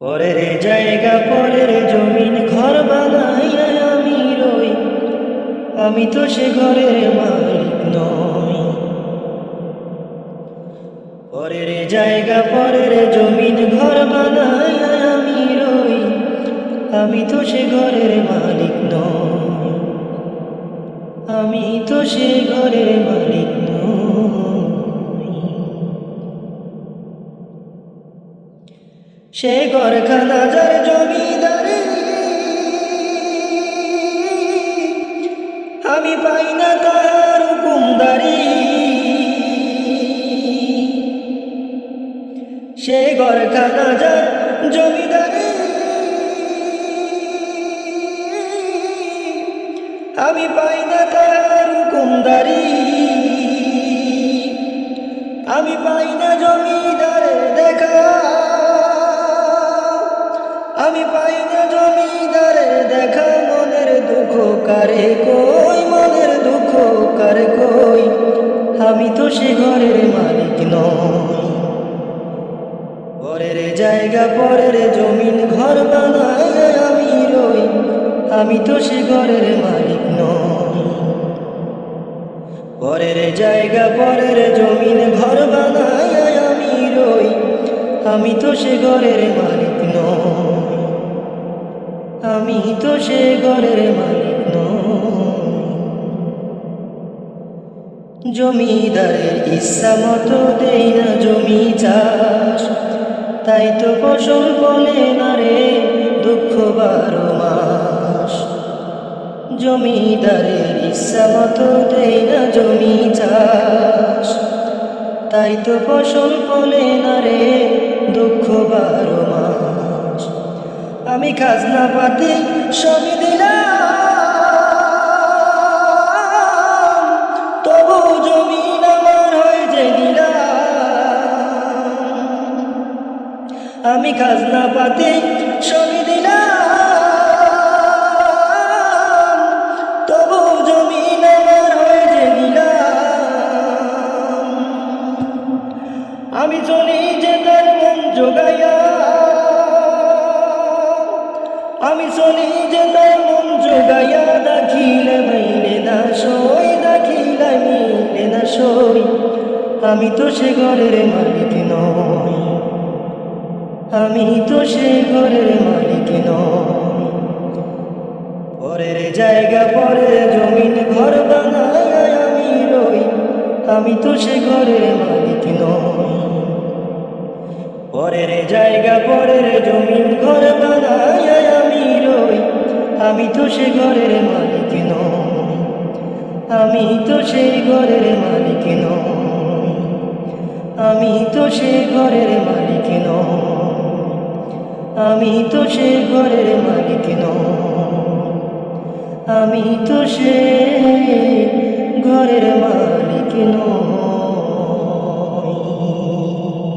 পরের জায়গা পরের জমিন ঘর বানাইয়া আমি রই, আমি তো সে ঘরের মালিক নই। পরের জায়গা পরের জমিন ঘর বানাইয়া আমি রই, আমি তো সে ঘরের মালিক নই। আমি তো সে ঘরের মালিক নই। সে ঘরখানা যার জমিদারি, আমি পাই না তার হুকুমদারি। সে ঘরখানা যার জমিদারি, আমি পাই না তার হুকুমদারি। আমি পাই না জমিদারের দেখা, আমি পাই না জমিদারের দেখা। মনের দুঃখ কারে কই, মনের দুঃখ কারে কই, আমি তো সে ঘরের মালিক নই। পরের জায়গা পরের জমিন ঘর বানায় আমি রই, আমি তো সে ঘরের মালিক নই। পরের জায়গা পরের জমিন ঘর বানায় আমি রই, আমি তো সে ঘরের মালিক নই। আমি তো সে ঘরের মালিক নই। জমিদারের ইচ্ছা মতো দেই না জমি চাষ, তাই তো ফসল ফলে না রে দুঃখ 12 মাস। জমিদারের ইচ্ছা মতো দেই না জমি চাষ, তাই তো ফসল ফলে না রে দুঃখ 12 মাস। আমি খাজনা পাতি সবই দিলাম, তবু জমিন আমার হয়ে যে নিলাম। আমি খাজনা পাতি সবই দিলাম, তবু জমিন আমার হয়ে যে নিলাম। আমি চলি যে তার মন জোগাইয়া, আমি চলি যে তার মন জোগাইয়া। দাখিলে মাইলে না সই, দাখিলে মিলে না সই, আমি তো সে ঘরের মালিক নই। আমি তো সে ঘরের মালিক নই। পরের জায়গা পরের জমিন ঘর বানায় আমি রই, আমি তো সে ঘরের মালিক নই। পরের জায়গা পরের জমিন ঘর বানায় আমি রই, আমি তো সে ঘরের মালিক নই। আমি তো সে ঘরের মালিক নই। আমি তো সে ঘরের মালিক নই। আমি তো সে ঘরের মালিক নই। আমি তো সে ঘরের মালিক নই।